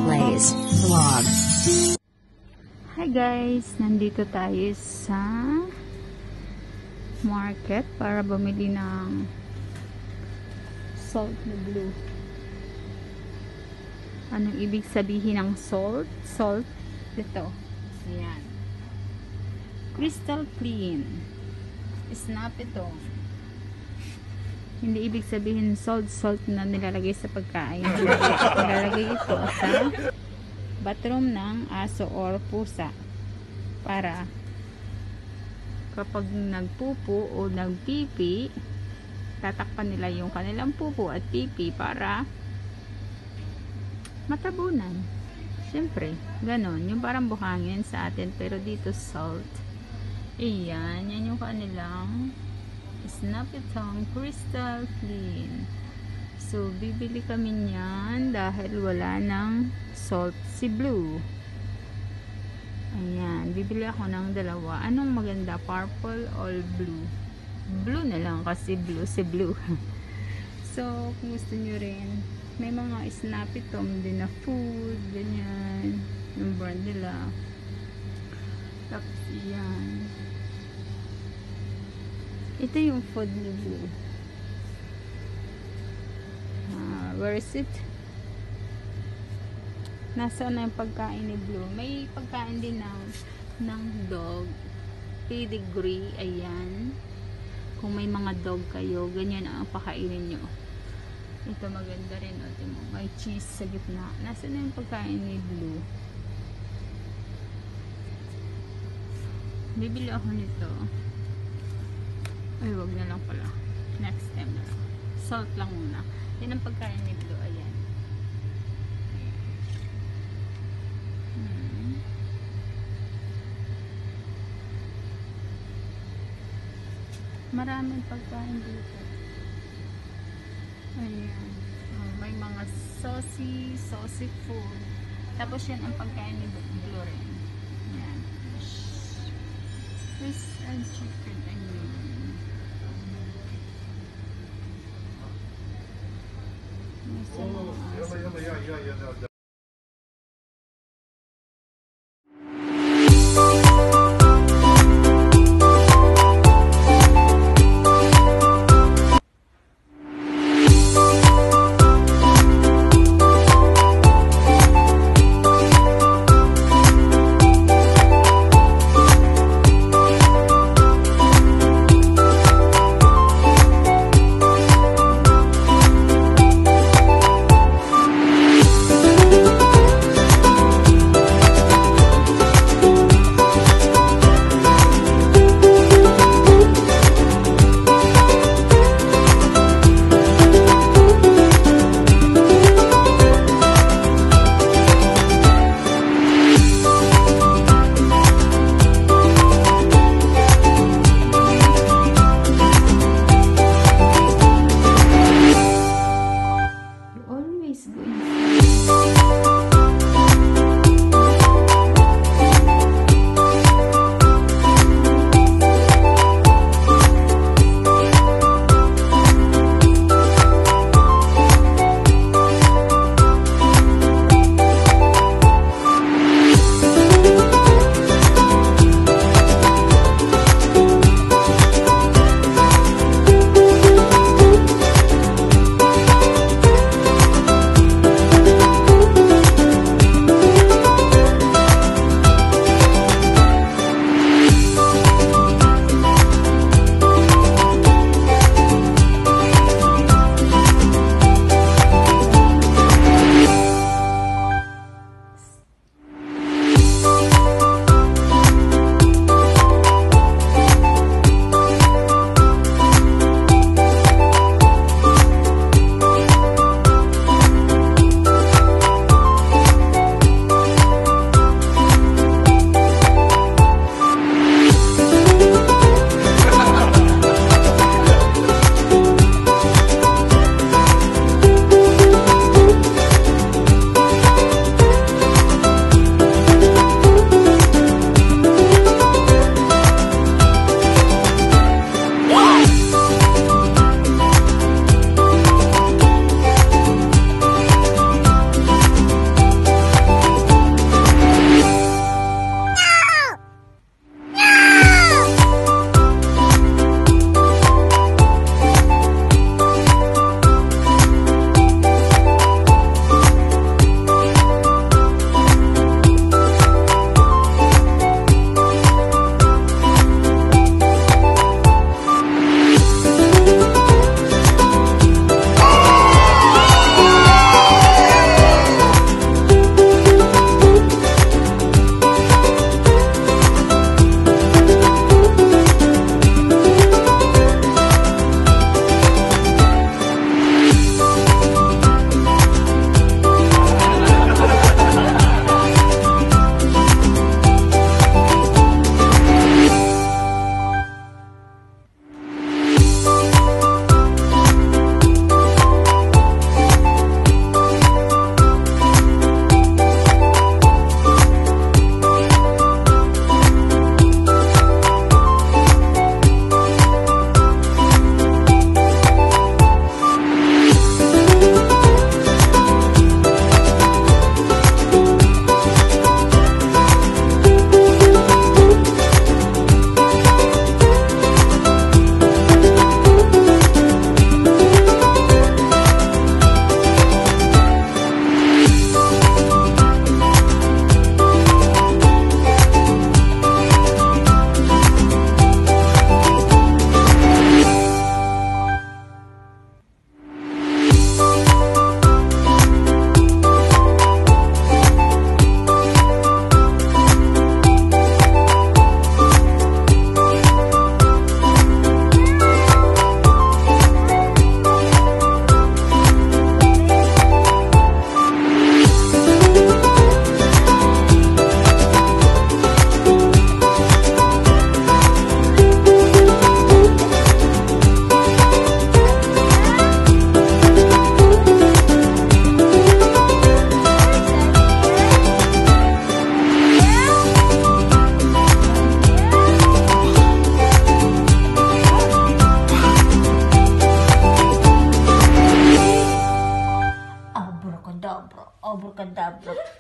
Blaze Vlog. Hi guys, nandito tayo sa market para bumili ng salt na blue. Anong ibig sabihin ng salt? Salt, ito. Ayan. Crystal clean. Snap ito. Hindi ibig sabihin salt na nilalagay sa pagkain. Nilalagay ito sa bathroom ng aso or pusa para kapag nagpupo o nagpipi, tatakpan nila yung kanilang pupo at pipi para matabunan. Siyempre, ganon. Yung parang buhangin sa atin, pero dito salt. Ayan, yan yung kanilang Snap itong crystal clean. So, bibili kami niyan dahil wala ng salt si Blue. Ayan, bibili ako ng dalawa. Anong maganda? Purple or blue? Blue na lang kasi blue si Blue. So, kung gusto nyo rin, may mga Snappy Tom din na food, ganyan. Yung brand nila. Tapos, yan. Ito yung food ni Blue. Where is it? Nasaan na yung pagkain ni Blue? May pagkain din ng dog. Pedigree. Ayan. Kung may mga dog kayo, ganyan ang pakainin nyo. Ito maganda rin. May cheese sa gitna. Nasaan na yung pagkain ni Blue? Bibili ako nito. Ay, wag na lang pala. Next time na lang. Salt lang muna. Yan ang pagkain ni Blue. Ayan. Maraming pagkain dito. Ayan. May mga saucy food. Tapos yan ang pagkain ni Blue rin. Ayan. Fish and chicken. Ayan. Yeah.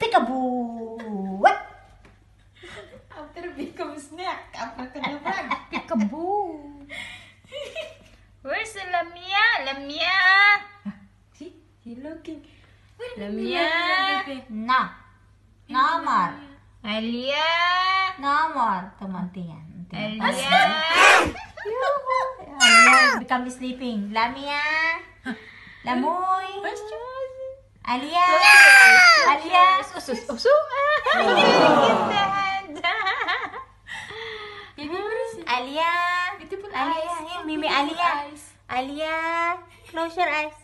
Peekaboo. What? After become snack, after kanabag. Peekaboo. Where's the Lamia? Lamia! See? He looking. Lamia! Na. Namar. Alia! Namar. Tumantiyan. Alia! Alia become sleeping. Lamia. Lamoy. Alia. Alia. Alia. Beautiful Alia. eyes. Yan, Mimi Alia. Alia. Close your eyes.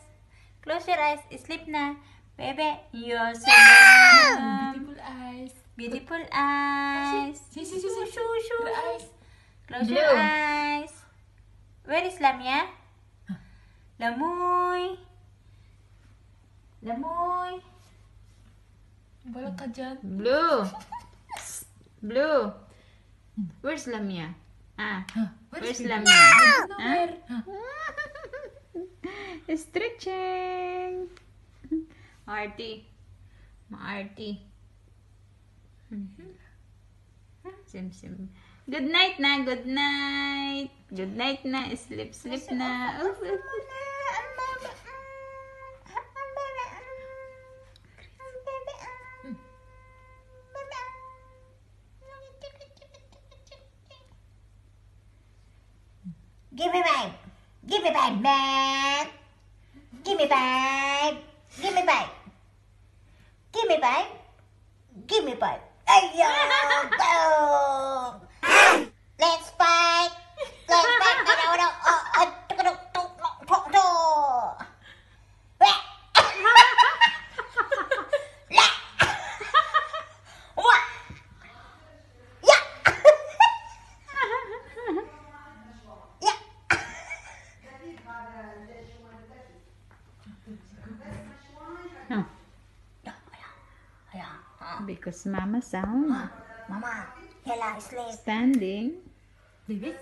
Close your eyes. Sleep na. Bebe. You're so long. Beautiful eyes. Beautiful eyes. See. Shoo. The eyes. Close Blue. your eyes. Where is Lamia? Lamoy. Lamoy. Wala ka dyan. Blue! Blue! Where's Lamia? Where's Lamia? Where? Stretching! Arty. Ma-arty. Sim. Good night na, good night. Good night na, sleep na. Give me back. Give me back, man. Give me back. Give me back. Give me back. Give me back. Ayo, go. Let's fight. Let's fight. What? Yeah. Yeah. Because Mama sound Mama, Hela, sleep. standing. Baby?